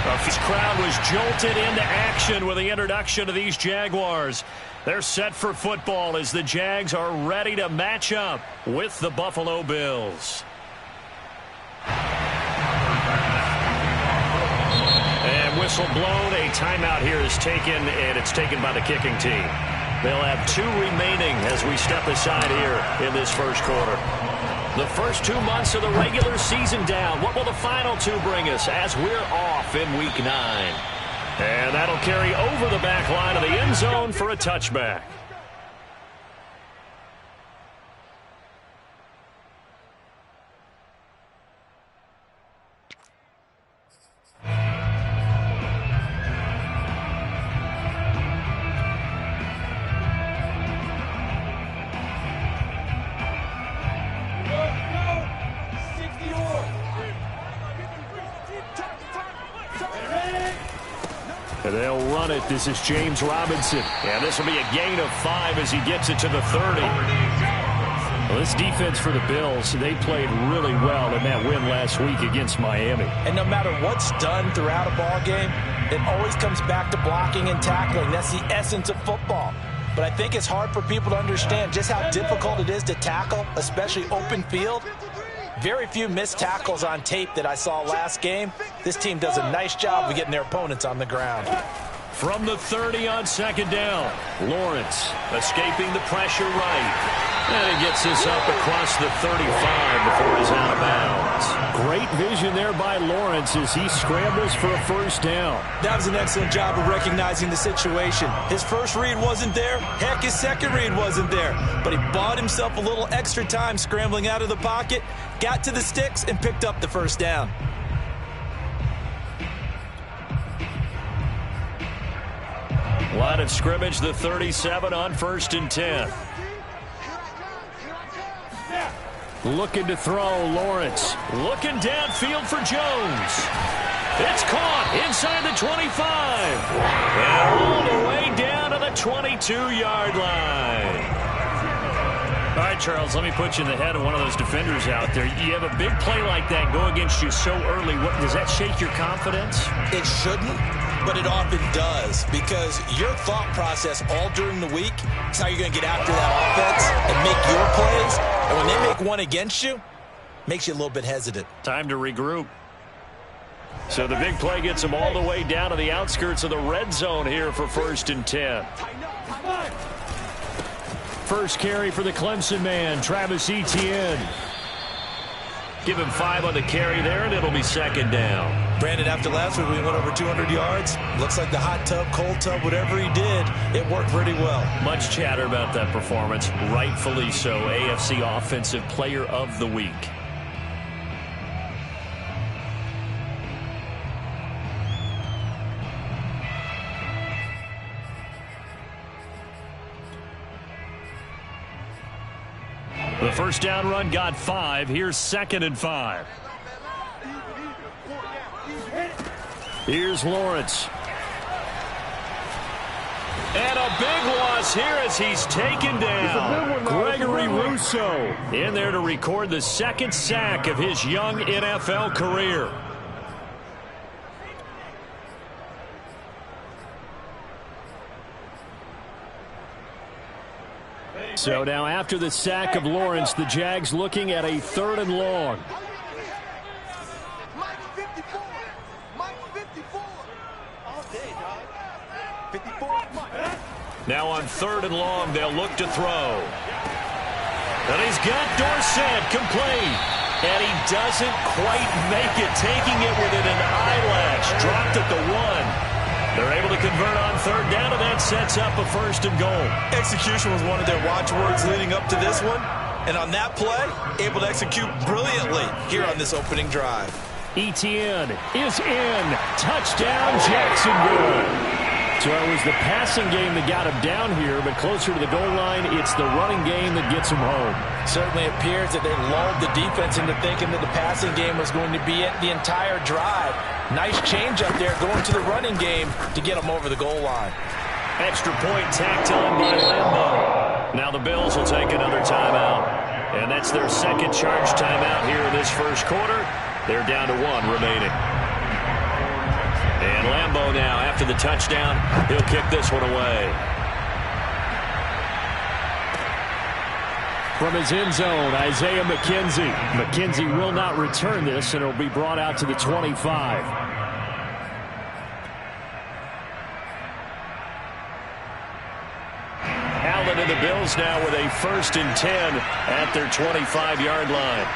This crowd was jolted into action with the introduction of these Jaguars. They're set for football as the Jags are ready to match up with the Buffalo Bills. And whistle blown. A timeout here is taken, and it's taken by the kicking team. They'll have 2 remaining as we step aside here in this first quarter. The first 2 months of the regular season down. What will the final 2 bring us as we're off in Week 9? And that'll carry over the back line of the end zone for a touchback. They'll run it. This is James Robinson. And this will be a gain of 5 as he gets it to the 30. Well, this defense for the Bills, they played really well in that win last week against Miami. And no matter what's done throughout a ball game, it always comes back to blocking and tackling. That's the essence of football. But I think it's hard for people to understand just how difficult it is to tackle, especially open field. Very few missed tackles on tape that I saw last game. This team does a nice job of getting their opponents on the ground. From the 30 on second down, Lawrence escaping the pressure right. And he gets this up across the 35 before he's out of bounds. Great vision there by Lawrence as he scrambles for a first down. That was an excellent job of recognizing the situation. His first read wasn't there. Heck, his second read wasn't there. But he bought himself a little extra time scrambling out of the pocket, got to the sticks, and picked up the first down. Line of scrimmage, the 37 on 1st and 10. Looking to throw, Lawrence. Looking downfield for Jones. It's caught inside the 25. And all the way down to the 22-yard line. All right, Charles, let me put you in the head of one of those defenders out there. You have a big play like that go against you so early. Does that shake your confidence? It shouldn't, but it often does, because your thought process all during the week is how you're going to get after that offense and make your plays. And when they make one against you, it makes you a little bit hesitant. Time to regroup. So the big play gets them all the way down to the outskirts of the red zone here for 1st and 10. First carry for the Clemson man, Travis Etienne. Give him 5 on the carry there, and it'll be second down. Brandon, after last week, we went over 200 yards. Looks like the hot tub, cold tub, whatever he did, it worked pretty well. Much chatter about that performance. Rightfully so. AFC Offensive Player of the Week. The first down run got 5. Here's 2nd and 5. Here's Lawrence. And a big loss here as he's taken down. Gregory Rousseau in there to record the 2nd sack of his young NFL career. So now after the sack of Lawrence, the Jags looking at a 3rd and long. Now on 3rd and long, they'll look to throw. And he's got Dorsett complete. And he doesn't quite make it, taking it within an eyelash. Dropped at the 1. They're able to convert on 3rd down, and that sets up a 1st and goal. Execution was one of their watchwords leading up to this one. And on that play, able to execute brilliantly here on this opening drive. Etienne is in. Touchdown, Jacksonville. So it was the passing game that got him down here, but closer to the goal line, it's the running game that gets him home. Certainly appears that they lulled the defense into thinking that the passing game was going to be it the entire drive. Nice change up there going to the running game to get them over the goal line. Extra point tacked on by Lambo. Now the Bills will take another timeout. And that's their 2nd charge timeout here in this first quarter. They're down to 1 remaining. go now. After the touchdown, he'll kick this one away. From his end zone, Isaiah McKenzie. McKenzie will not return this, and it'll be brought out to the 25. Allen and the Bills now with a 1st and 10 at their 25-yard line.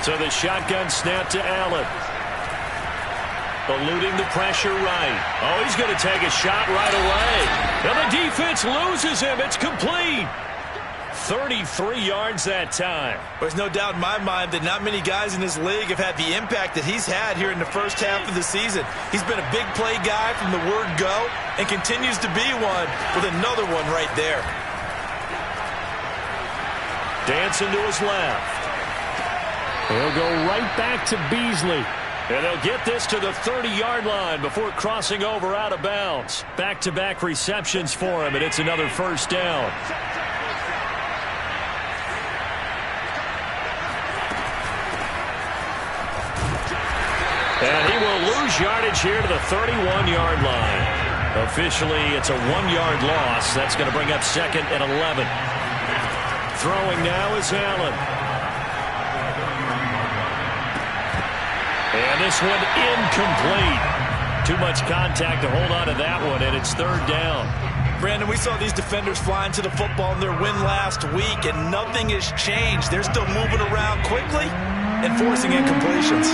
So the shotgun snap to Allen. Eluding the pressure right. Oh, he's going to take a shot right away. And the defense loses him. It's complete. 33 yards that time. There's no doubt in my mind that not many guys in this league have had the impact that he's had here in the first half of the season. He's been a big play guy from the word go and continues to be one with another one right there. Dancing to his left. He'll go right back to Beasley. And they'll get this to the 30-yard line before crossing over out of bounds. Back-to-back receptions for him, and it's another 1st down. And he will lose yardage here to the 31-yard line. Officially, it's a 1-yard loss. That's going to bring up 2nd and 11. Throwing now is Allen. And this one incomplete. Too much contact to hold on to that one, and it's 3rd down. Brandon, we saw these defenders flying to the football in their win last week, and nothing has changed. They're still moving around quickly and forcing incompletions.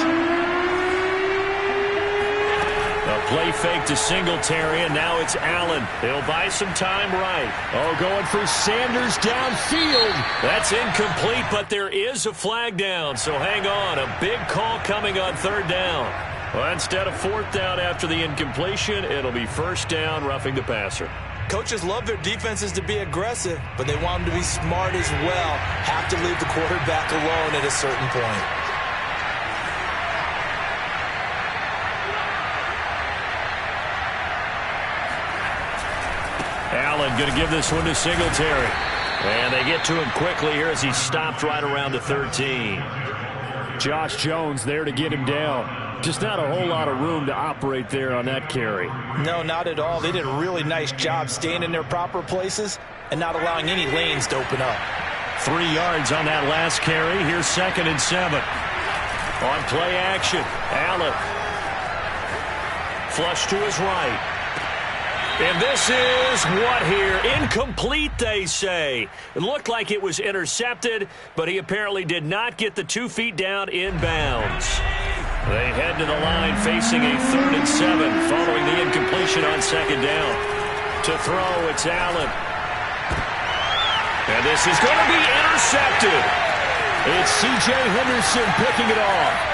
A play fake to Singletary, and now it's Allen. He'll buy some time right. Oh, going for Sanders downfield. That's incomplete, but there is a flag down, so hang on. A big call coming on 3rd down. Well, instead of 4th down after the incompletion, it'll be 1st down, roughing the passer. Coaches love their defenses to be aggressive, but they want them to be smart as well. Have to leave the quarterback alone at a certain point. Allen going to give this one to Singletary. And they get to him quickly here as he stopped right around the 13. Josh Jones there to get him down. Just not a whole lot of room to operate there on that carry. No, not at all. They did a really nice job staying in their proper places and not allowing any lanes to open up. 3 yards on that last carry. Here's 2nd and 7. On play action, Allen. Flush to his right. And this is what here? Incomplete, they say. It looked like it was intercepted, but he apparently did not get the 2 feet down in bounds. They head to the line facing a 3rd and 7 following the incompletion on 2nd down. To throw, it's Allen. And this is going to be intercepted. It's C.J. Henderson picking it off.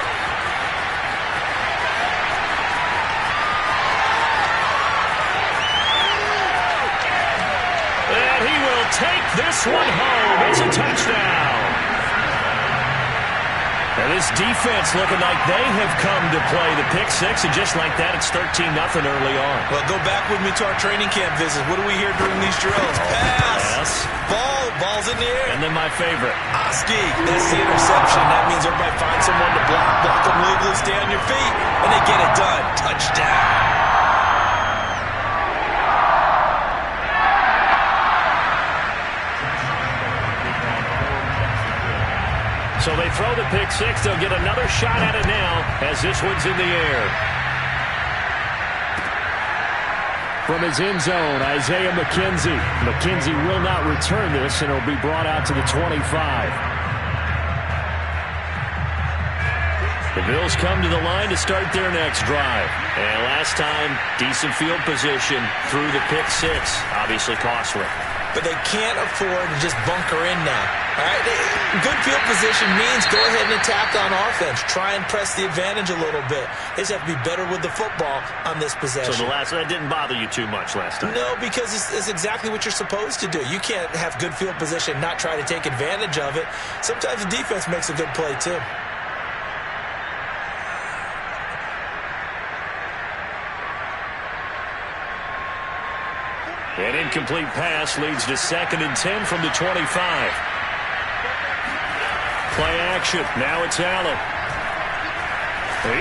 Take this one home. It's a touchdown. And this defense looking like they have come to play the pick 6, and just like that, it's 13-0 early on. Well, go back with me to our training camp visit. What do we hear during these drills? Pass. Ball's in the air. And then my favorite. Oski. That's the interception. That means everybody finds someone to block them legally, stay on your feet, and they get it done. Touchdown. So they throw the pick 6. They'll get another shot at it now as this one's in the air. From his end zone, Isaiah McKenzie. McKenzie will not return this, and it'll be brought out to the 25. The Bills come to the line to start their next drive. And last time, decent field position through the pick 6. Obviously costly. But they can't afford to just bunker in now. All right? Good field position means go ahead and attack on offense. Try and press the advantage a little bit. They just have to be better with the football on this possession. So that didn't bother you too much last time? No, because it's exactly what you're supposed to do. You can't have good field position, not try to take advantage of it. Sometimes the defense makes a good play too. An incomplete pass leads to 2nd and 10 from the 25. Play action. Now it's Allen.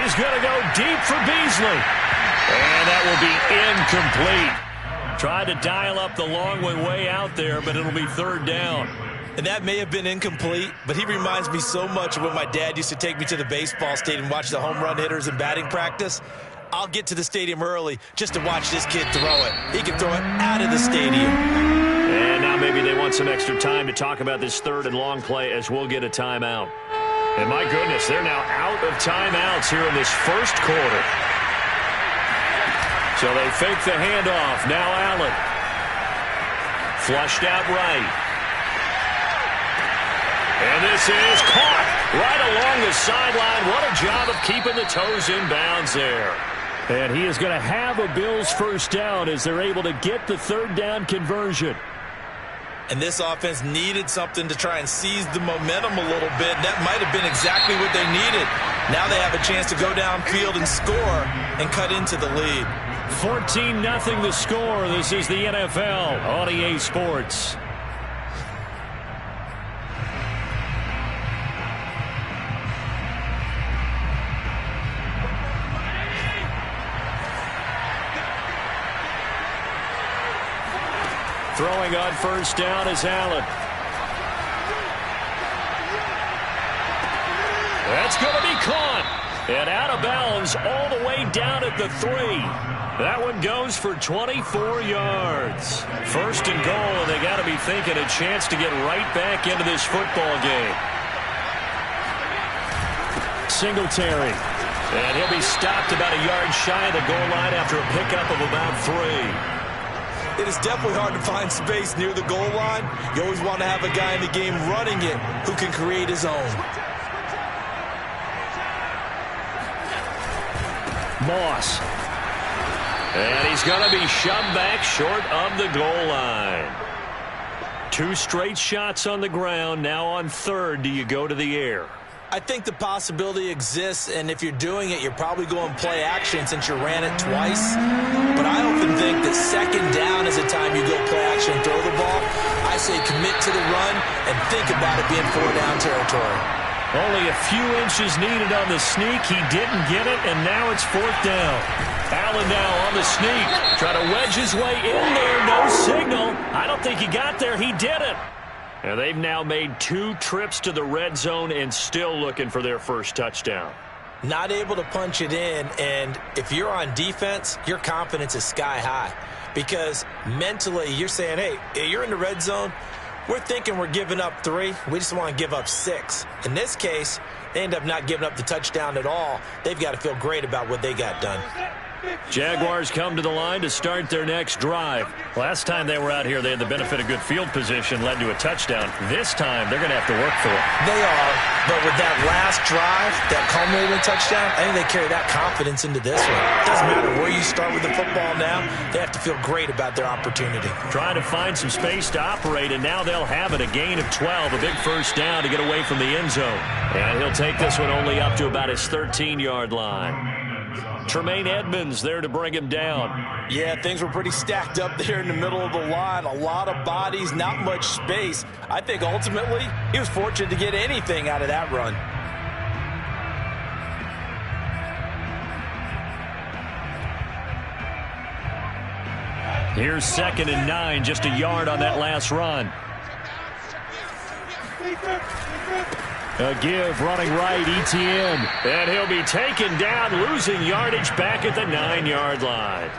He's going to go deep for Beasley. And that will be incomplete. Tried to dial up the long way out there, but it'll be third down. And that may have been incomplete, but he reminds me so much of when my dad used to take me to the baseball stadium and watch the home run hitters in batting practice. I'll get to the stadium early just to watch this kid throw it. He can throw it out of the stadium. And now maybe they want some extra time to talk about this third and long play as we'll get a timeout. And my goodness, they're now out of timeouts here in this first quarter. So they fake the handoff. Now Allen. Flushed out right. And this is caught right along the sideline. What a job of keeping the toes in bounds there. And he is going to have a Bills first down as they're able to get the third down conversion. And this offense needed something to try and seize the momentum a little bit. That might have been exactly what they needed. Now they have a chance to go downfield and score and cut into the lead. 14-0 the score. This is the NFL on EA Sports. Throwing on first down is Allen. That's going to be caught. And out of bounds all the way down at the 3. That one goes for 24 yards. First and goal, and they got to be thinking a chance to get right back into this football game. Singletary. And he'll be stopped about a yard shy of the goal line after a pickup of about 3. It is definitely hard to find space near the goal line. You always want to have a guy in the game running it who can create his own. Moss. And he's going to be shoved back short of the goal line. 2 straight shots on the ground. Now on third, do you go to the air? I think the possibility exists, and if you're doing it, you're probably going play action since you ran it twice. But I often think that second down is the time you go play action and throw the ball. I say commit to the run and think about it being 4-down territory. Only a few inches needed on the sneak. He didn't get it, and now it's 4th down. Allen now on the sneak. Try to wedge his way in there. No signal. I don't think he got there. He did it. And they've now made 2 trips to the red zone and still looking for their first touchdown. Not able to punch it in, and if you're on defense, your confidence is sky high. Because mentally, you're saying, hey, you're in the red zone. We're thinking we're giving up 3. We just want to give up 6. In this case, they end up not giving up the touchdown at all. They've got to feel great about what they got done. Jaguars come to the line to start their next drive. Last time they were out here, they had the benefit of good field position, led to a touchdown. This time, they're going to have to work for it. They are, but with that last drive, that culminating touchdown, I think they carry that confidence into this one. Doesn't matter where you start with the football now, they have to feel great about their opportunity. Trying to find some space to operate, and now they'll have it. A gain of 12, a big first down to get away from the end zone. And he'll take this one only up to about his 13-yard line. Tremaine Edmonds there to bring him down. Yeah, things were pretty stacked up there in the middle of the line. A lot of bodies, not much space. I think ultimately he was fortunate to get anything out of that run. Here's 2nd and 9, just a yard on that last run. A give running right, Etienne. And he'll be taken down, losing yardage back at the 9-yard line.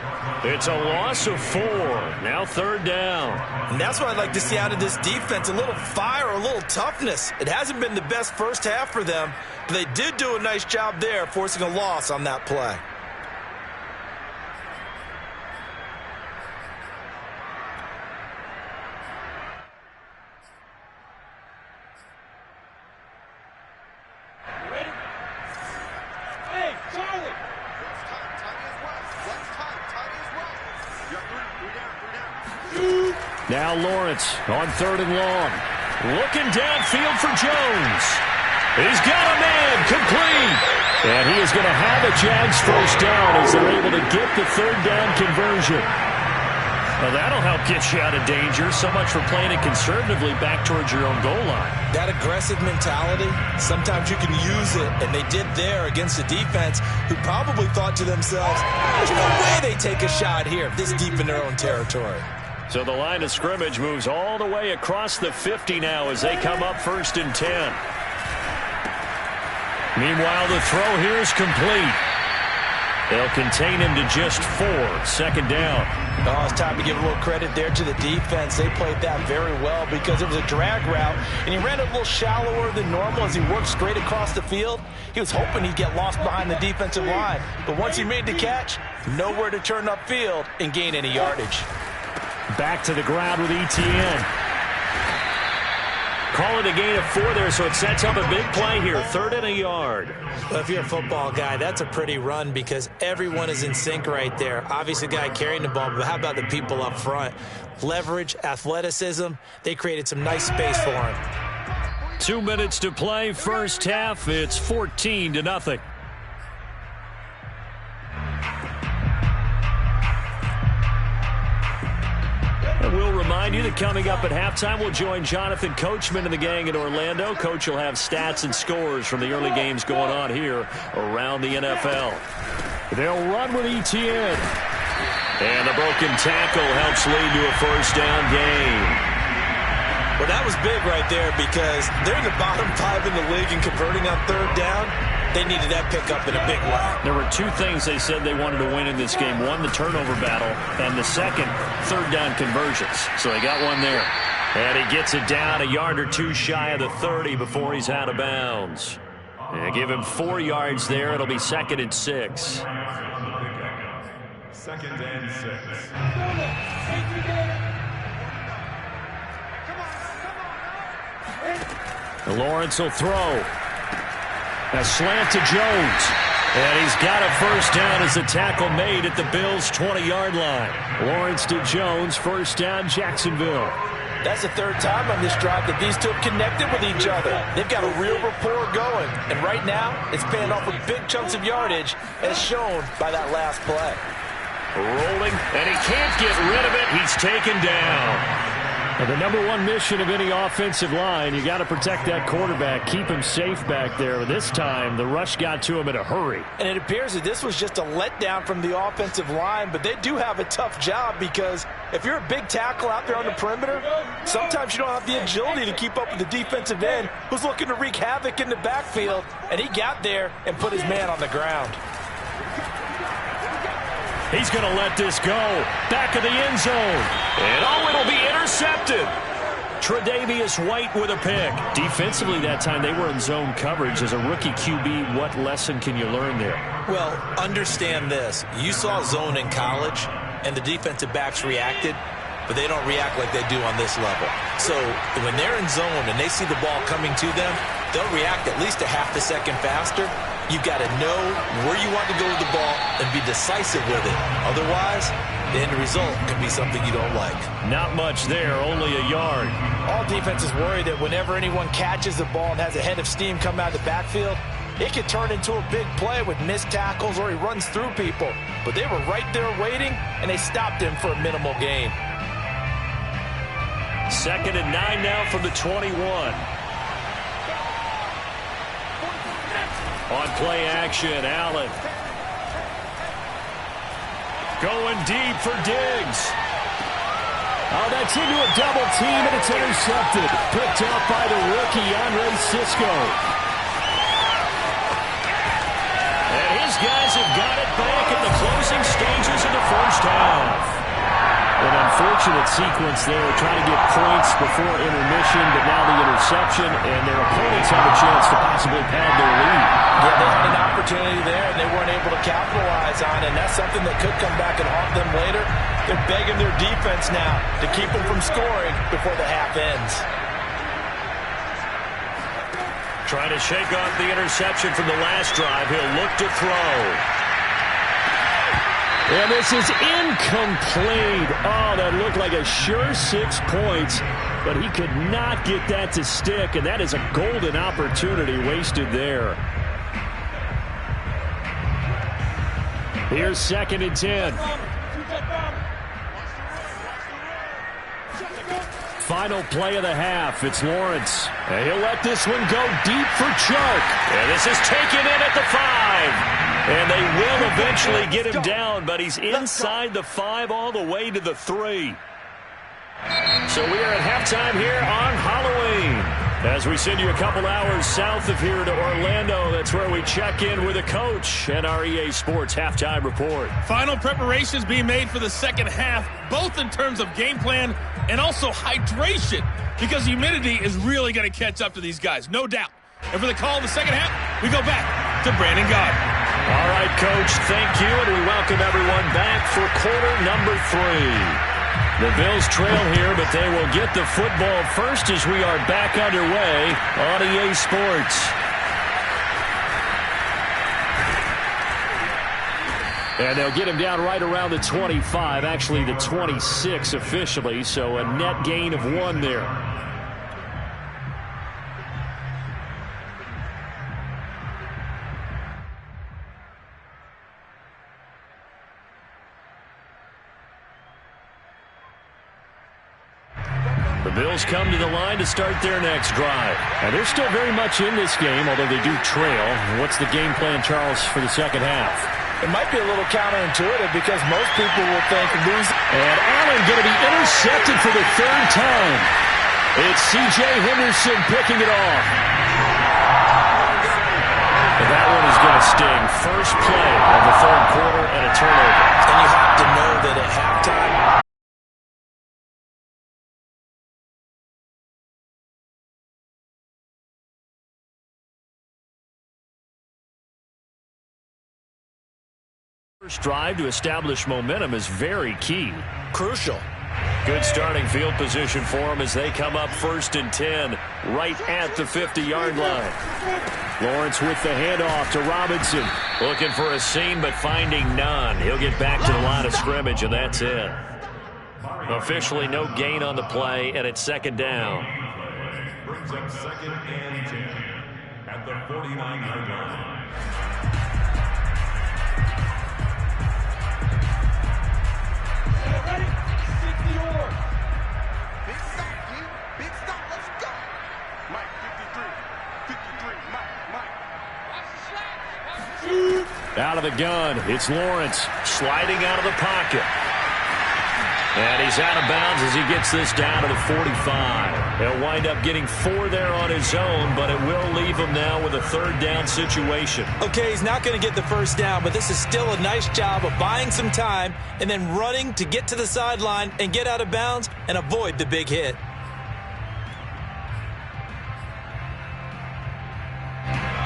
It's a loss of 4. Now 3rd down. And that's what I'd like to see out of this defense. A little fire, a little toughness. It hasn't been the best first half for them, but they did do a nice job there, forcing a loss on that play. Now Lawrence on 3rd and long. Looking downfield for Jones. He's got a man, complete. And he is going to have a Jags first down as they're able to get the 3rd down conversion. Well, that'll help get you out of danger. So much for playing it conservatively back towards your own goal line. That aggressive mentality, sometimes you can use it, and they did there against a defense who probably thought to themselves, there's no way they take a shot here this deep in their own territory. So the line of scrimmage moves all the way across the 50 now as they come up 1st and 10. Meanwhile, the throw here is complete. They'll contain him to just 4. 2nd down. Oh, it's time to give a little credit there to the defense. They played that very well because it was a drag route, and he ran a little shallower than normal as he worked straight across the field. He was hoping he'd get lost behind the defensive line, but once he made the catch, nowhere to turn upfield and gain any yardage. Back to the ground with Etienne. Call it a gain of 4 there, so it sets up a big play here. 3rd and a yard. Well, if you're a football guy, that's a pretty run because everyone is in sync right there. Obviously, the guy carrying the ball, but how about the people up front? Leverage, athleticism, they created some nice space for him. 2 minutes to play, first half. It's 14-0. And we'll remind you that coming up at halftime, we'll join Jonathan Coachman and the gang in Orlando. Coach will have stats and scores from the early games going on here around the NFL. They'll run with Etienne. And the broken tackle helps lead to a 1st down gain. Well, that was big right there because they're in the bottom 5 in the league and converting on 3rd down. They needed that pickup in a big way. There were 2 things they said they wanted to win in this game. One, the turnover battle, and the second, 3rd down conversions. So they got one there. And he gets it down a yard or 2 shy of the 30 before he's out of bounds. And give him 4 yards there. It'll be 2nd and 6. 2nd and 6. Lawrence will throw. A slant to Jones. And he's got a 1st down as the tackle made at the Bills' 20-yard line. Lawrence to Jones, 1st down, Jacksonville. That's the 3rd time on this drive that these two have connected with each other. They've got a real rapport going. And right now, it's paying off with big chunks of yardage, as shown by that last play. Rolling, and he can't get rid of it. He's taken down. And the #1 mission of any offensive line, you got to protect that quarterback, keep him safe back there. This time, the rush got to him in a hurry. And it appears that this was just a letdown from the offensive line, but they do have a tough job because if you're a big tackle out there on the perimeter, sometimes you don't have the agility to keep up with the defensive end who's looking to wreak havoc in the backfield, and he got there and put his man on the ground. He's going to let this go. Back of the end zone. And it'll be intercepted. Tre'Davious White with a pick. Defensively that time, they were in zone coverage. As a rookie QB, what lesson can you learn there? Well, understand this. You saw zone in college, and the defensive backs reacted, but they don't react like they do on this level. So when they're in zone and they see the ball coming to them, they'll react at least a half a second faster. You've got to know where you want to go with the ball and be decisive with it. Otherwise, the end result can be something you don't like. Not much there, only a yard. All defenses worry that whenever anyone catches the ball and has a head of steam come out of the backfield, it could turn into a big play with missed tackles or he runs through people. But they were right there waiting, and they stopped him for a minimal gain. 2nd and 9 now from the 21. On play action, Allen. Going deep for Diggs. Oh, that's into a double team, and it's intercepted. Picked up by the rookie, Andre Cisco. And his guys have got it back in the closing stages of the 1st half. An unfortunate sequence there, trying to get points before intermission, but now the interception, and their opponents have a chance to possibly pad their lead. Yeah, they had an opportunity there, and they weren't able to capitalize on it, and that's something that could come back and haunt them later. They're begging their defense now to keep them from scoring before the half ends. Trying to shake off the interception from the last drive. He'll look to throw. And this is incomplete. Oh, that looked like a sure 6 points, but he could not get that to stick, and that is a golden opportunity wasted there. Here's 2nd and 10. final play of the half. It's Lawrence. And he'll let this one go deep for Chark. And this is taken in at the 5. And they will eventually get him down, but he's inside the 5 all the way to the 3. So we are at halftime here on Halloween. As we send you a couple hours south of here to Orlando, that's where we check in with the coach and our EA Sports Halftime Report. Final preparations being made for the second half, both in terms of game plan and also hydration, because humidity is really going to catch up to these guys, no doubt. And for the call of the second half, we go back to Brandon Gaudin. All right, Coach, thank you, and we welcome everyone back for quarter number 3. The Bills trail here, but they will get the football first as we are back underway on EA Sports. And they'll get him down right around the 25, actually the 26 officially, so a net gain of 1 there. The Bills come to the line to start their next drive. And they're still very much in this game, although they do trail. What's the game plan, Charles, for the second half? It might be a little counterintuitive because most people will think losing. And Allen going to be intercepted for the 3rd time. It's C.J. Henderson picking it off. And that one is going to sting. First play of the 3rd quarter and a turnover. And you have to know that at halftime, first drive to establish momentum is very key. crucial. Good starting field position for them as they come up 1st and 10 right at the 50-yard line. Lawrence with the handoff to Robinson. Looking for a seam but finding none. He'll get back to the line of scrimmage and that's it. Officially no gain on the play and it's 2nd down. Brings up 2nd and 10 at the 49-yard line. Ready? 60 yard. Big stop, G. Big stop. Let's go. Mike, 53. 53. Mike. Watch the slap. Out of the gun, it's Lawrence. Sliding out of the pocket. And he's out of bounds as he gets this down to the 45. He'll wind up getting 4 there on his own, but it will leave him now with a 3rd down situation. Okay, he's not going to get the 1st down, but this is still a nice job of buying some time and then running to get to the sideline and get out of bounds and avoid the big hit.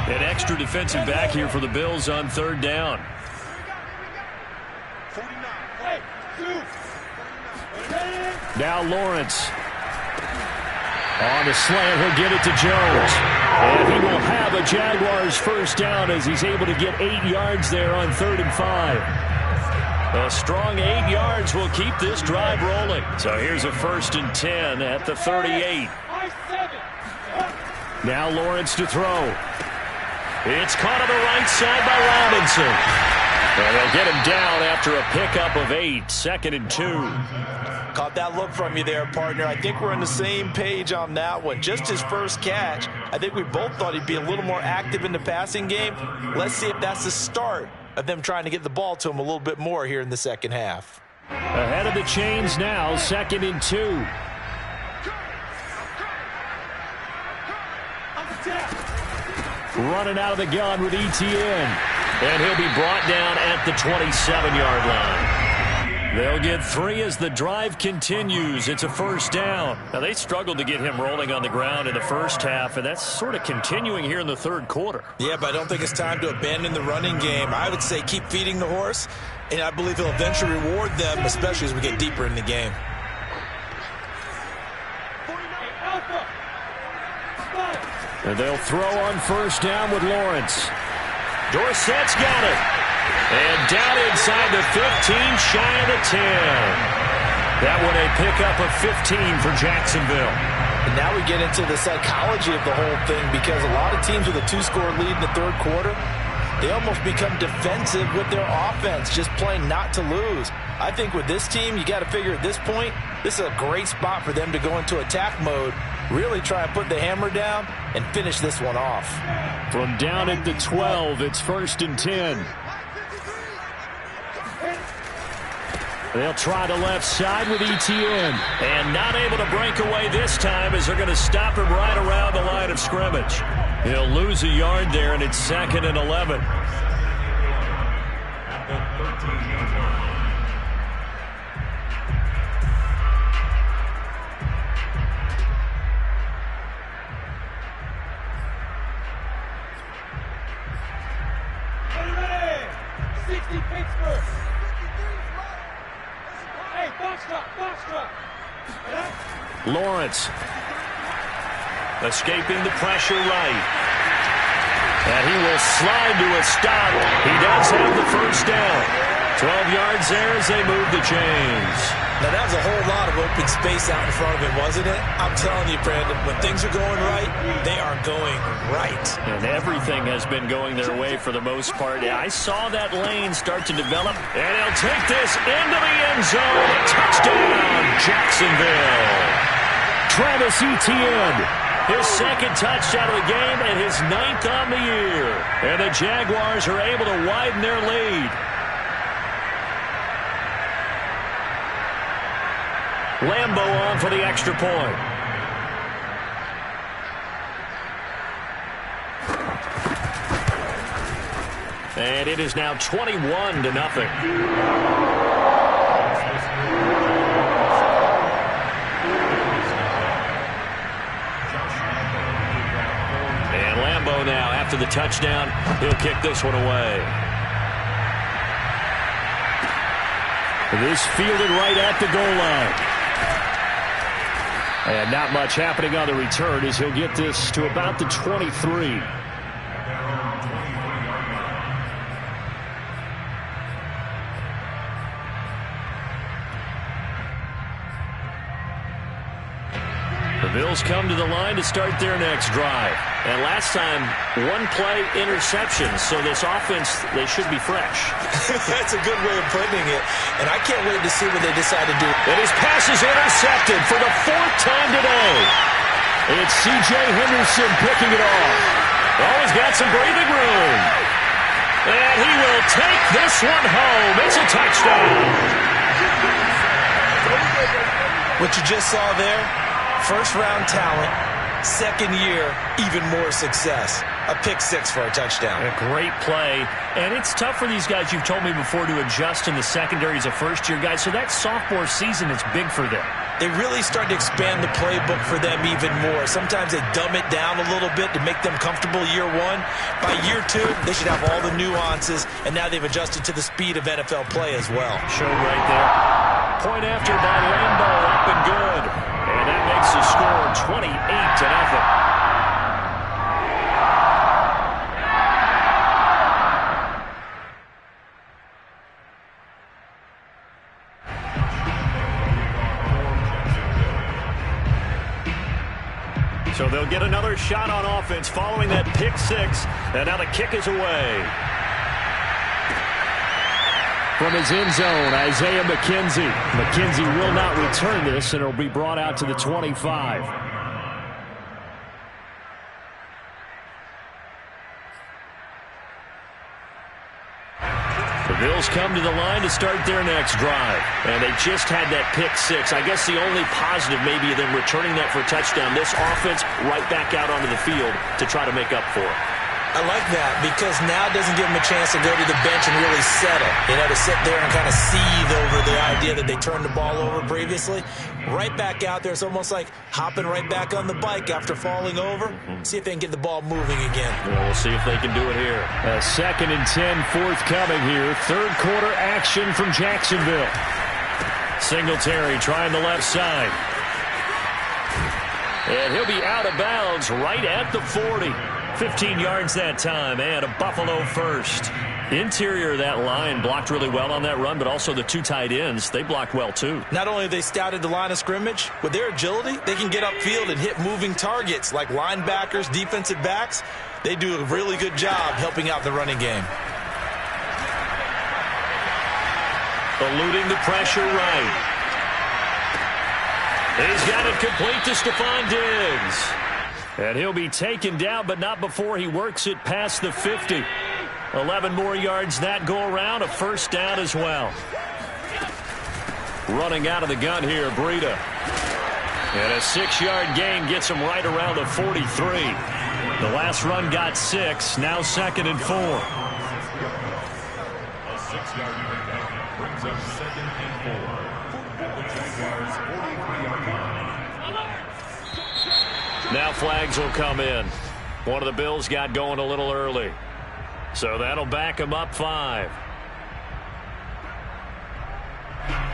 An extra defensive back here for the Bills on 3rd down. 49. Hey, 2. Now Lawrence. On the slant, he'll get it to Jones. And he will have a Jaguars 1st down as he's able to get 8 yards there on 3rd and 5. A strong 8 yards will keep this drive rolling. So here's a 1st and 10 at the 38. Now Lawrence to throw. It's caught on the right side by Robinson. And they'll get him down after a pickup of 8. 2nd and 2. Caught that look from you there, partner. I think we're on the same page on that one. Just his first catch. I think we both thought he'd be a little more active in the passing game. Let's see if that's the start of them trying to get the ball to him a little bit more here in the second half. Ahead of the chains now, 2nd and 2. Running out of the gun with Etienne. And he'll be brought down at the 27-yard line. They'll get 3 as the drive continues. It's a 1st down. Now, they struggled to get him rolling on the ground in the first half, and that's sort of continuing here in the 3rd quarter. Yeah, but I don't think it's time to abandon the running game. I would say keep feeding the horse, and I believe he'll eventually reward them, especially as we get deeper in the game. And they'll throw on 1st down with Lawrence. Dorsett's got it. And down inside the 15, shy of the 10. That one a pickup of 15 for Jacksonville. And now we get into the psychology of the whole thing, because a lot of teams with a 2-score lead in the 3rd quarter, they almost become defensive with their offense, just playing not to lose. I think with this team, you got to figure at this point, This is a great spot for them to go into attack mode, really try and put the hammer down and finish this one off. From down at the 12, it's 1st and 10. They'll try the left side with Etienne. And not able to break away this time as they're going to stop him right around the line of scrimmage. He'll lose a yard there, and it's 2nd and 11. At the 13-yard line. Lawrence escaping the pressure right. And he will slide to a stop. He does have the first down. 12 yards there as they move the chains. Now, that was a whole lot of open space out in front of him, wasn't it? I'm telling you, Brandon, when things are going right, they are going right. And everything has been going their way for the most part. I saw that lane start to develop. And he'll take this into the end zone. Touchdown, Jacksonville. Travis Etienne. His 2nd touchdown of the game and his 9th on the year. And the Jaguars are able to widen their lead. Lambeau on for the extra point. And it is now 21-0. Now, after the touchdown, he'll kick this one away. This fielded right at the goal line. And not much happening on the return as he'll get this to about the 23. The Bills come to the line to start their next drive. And last time, 1-play interception. So this offense, they should be fresh. That's a good way of putting it. And I can't wait to see what they decide to do. And his pass is intercepted for the 4th time today. It's C.J. Henderson picking it off. Oh, he's got some breathing room. And he will take this one home. It's a touchdown. What you just saw there, first-round talent, 2nd year, even more success. A pick 6 for a touchdown. A great play. And it's tough for these guys, you've told me before, to adjust in the secondary as a first-year guy. So that sophomore season is big for them. They really start to expand the playbook for them even more. Sometimes they dumb it down a little bit to make them comfortable year 1. By year 2, they should have all the nuances, and now they've adjusted to the speed of NFL play as well. Showed right there. Point after by Lambeau, up and good. And that makes the score 28-0. So they'll get another shot on offense following that pick 6. And now the kick is away. From his end zone, Isaiah McKenzie. McKenzie will not return this, and it'll be brought out to the 25. The Bills come to the line to start their next drive. And they just had that pick 6. I guess the only positive maybe of them returning that for a touchdown. This offense right back out onto the field to try to make up for it. I like that because now it doesn't give them a chance to go to the bench and really settle. You know, to sit there and kind of seethe over the idea that they turned the ball over previously. Right back out there. It's almost like hopping right back on the bike after falling over. See if they can get the ball moving again. Well, we'll see if they can do it here. A 2nd and 10 forthcoming here. 3rd quarter action from Jacksonville. Singletary trying the left side. And he'll be out of bounds right at the 40. 15 yards that time, and a Buffalo first. Interior of that line blocked really well on that run, but also the 2 tight ends, they blocked well too. Not only have they scouted the line of scrimmage, with their agility, they can get upfield and hit moving targets like linebackers, defensive backs. They do a really good job helping out the running game. Eluding the pressure right. He's got it complete to Stephon Diggs. And he'll be taken down, but not before he works it past the 50. 11 more yards that go around, a first down as well. Running out of the gun here, Breida. And a 6-yard gain gets him right around the 43. The last run got 6, now 2nd and 4. A 6-yard pickup brings up 2nd and 4 at the Jaguars' 43-yard line. Now flags will come in. One of the Bills got going a little early. So that'll back him up 5.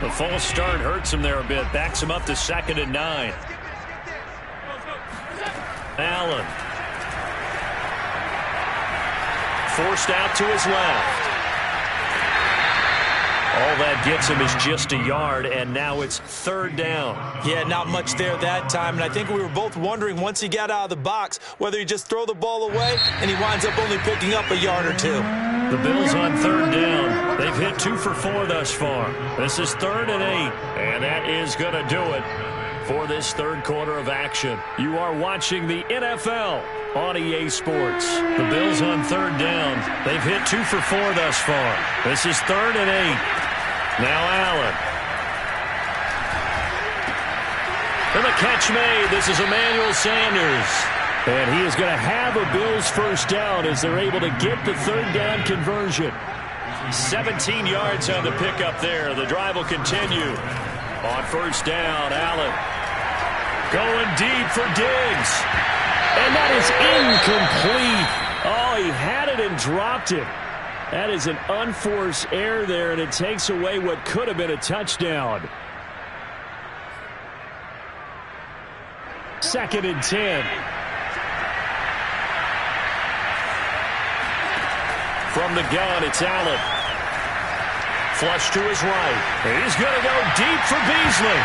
The false start hurts him there a bit. Backs him up to 2nd and 9. Allen. Forced out to his left. All that gets him is just a yard, and now it's 3rd down. Yeah, not much there that time, and I think we were both wondering once he got out of the box whether he just throw the ball away, and he winds up only picking up a yard or 2. The Bills on 3rd down. They've hit 2 for 4 thus far. This is 3rd and 8, and that is going to do it for this 3rd quarter of action. You are watching the NFL on EA Sports. The Bills on 3rd down. They've hit 2 for 4 thus far. This is 3rd and 8. Now Allen. And the catch made. This is Emmanuel Sanders. And he is going to have a Bills first down as they're able to get the 3rd down conversion. 17 yards on the pickup there. The drive will continue. On 1st down, Allen going deep for Diggs. And that is incomplete. Oh, he had it and dropped it. That is an unforced error there, and it takes away what could have been a touchdown. 2nd and 10. From the gun, it's Allen. Flush to his right. He's going to go deep for Beasley.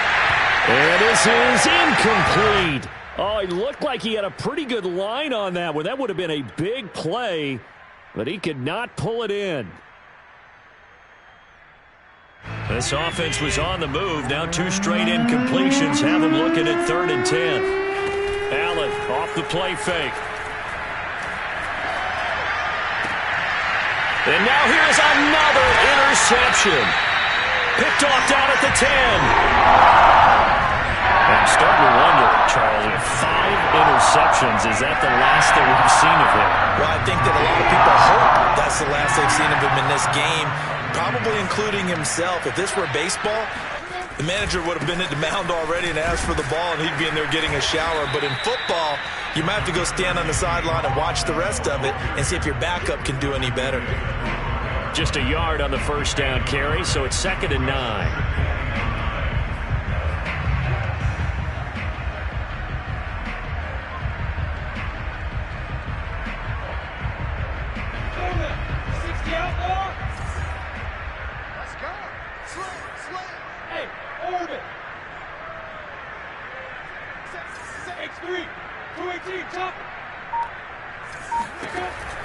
And this is incomplete. Oh, he looked like he had a pretty good line on that one. That would have been a big play, but he could not pull it in. This offense was on the move. Now 2 straight incompletions have him looking at 3rd and 10. Allen off the play fake. And now here's another interception. Picked off down at the 10. I'm starting to wonder, Charles, if 5 interceptions, is that the last that we've seen of him? Well, I think that a lot of people hope that's the last they've seen of him in this game, probably including himself. If this were baseball, the manager would have been at the mound already and asked for the ball, and he'd be in there getting a shower. But in football, you might have to go stand on the sideline and watch the rest of it and see if your backup can do any better. Just a yard on the first down carry, so it's 2nd and 9.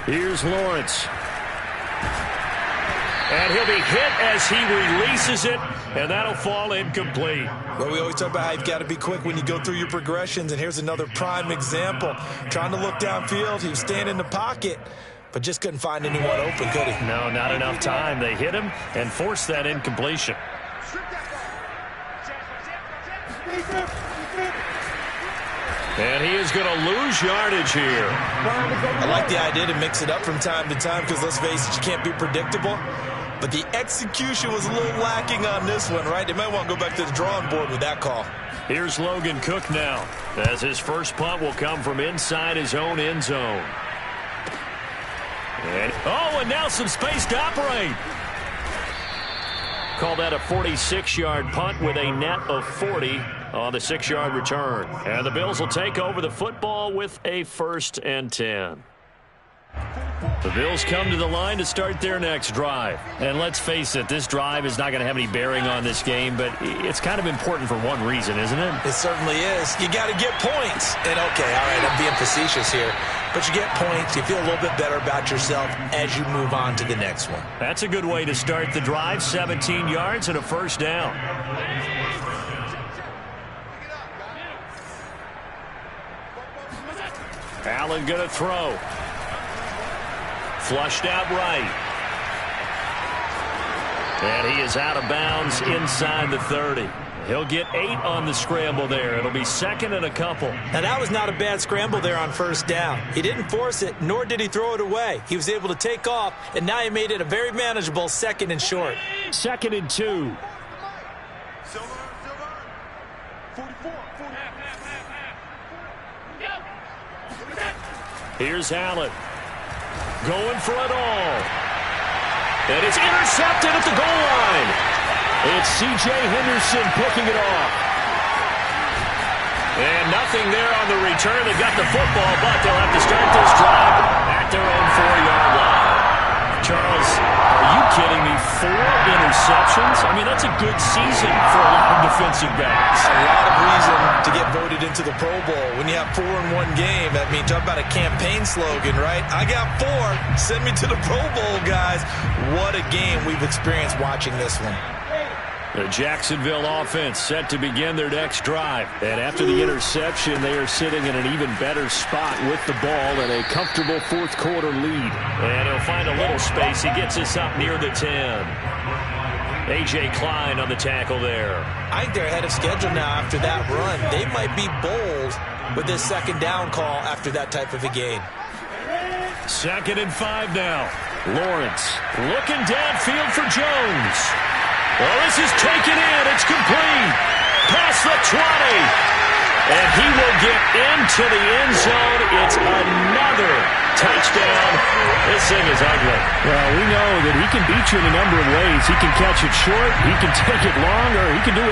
Here's Lawrence. And he'll be hit as he releases it, and that'll fall incomplete. Well, we always talk about how you've got to be quick when you go through your progressions, and here's another prime example. Trying to look downfield, he was staying in the pocket, but just couldn't find anyone open, could he? No, not enough time. They hit him and forced that incompletion. And he is going to lose yardage here. I like the idea to mix it up from time to time because, let's face it, you can't be predictable. But the execution was a little lacking on this one, right? They might want to go back to the drawing board with that call. Here's Logan Cook now, as his first punt will come from inside his own end zone. And now some space to operate. Call that a 46-yard punt with a net of 40 on the 6-yard return. And the Bills will take over the football with a 1st and 10. The Bills come to the line to start their next drive. And let's face it, this drive is not going to have any bearing on this game, but it's kind of important for one reason, isn't it? It certainly is. You got to get points. And, okay, all right, I'm being facetious here. But you get points, you feel a little bit better about yourself as you move on to the next one. That's a good way to start the drive. 17 yards and a 1st down. Allen going to throw. Flushed out right. And he is out of bounds inside the 30. He'll get 8 on the scramble there. It'll be second and a couple. Now, that was not a bad scramble there on first down. He didn't force it, nor did he throw it away. He was able to take off, and now he made it a very manageable second and short. Second and 2. Silver. 44. Here's Allen. Going for it all. And it's intercepted at the goal line. It's C.J. Henderson picking it off. And nothing there on the return. They got the football, but they'll have to start this drive at their own 4-yard line. Charles, are you kidding me? 4 interceptions? I mean, that's a good season for a lot of defensive backs. A lot of reason to get voted into the Pro Bowl. When you have 4 in one game, I mean, talk about a campaign slogan, right? I got 4. Send me to the Pro Bowl, guys. What a game we've experienced watching this one. The Jacksonville offense set to begin their next drive. And after the interception, they are sitting in an even better spot with the ball and a comfortable fourth-quarter lead. And he'll find a little space. He gets us up near the 10. A.J. Klein on the tackle there. I think they're ahead of schedule now after that run. They might be bold with this second down call after that type of a game. Second and 5 now. Lawrence looking downfield for Jones. Well, this is taken in. It's complete. Past the 20. And he will get into the end zone. It's another touchdown. This thing is ugly. Well, we know that he can beat you in a number of ways. He can catch it short, he can take it long, or he can do it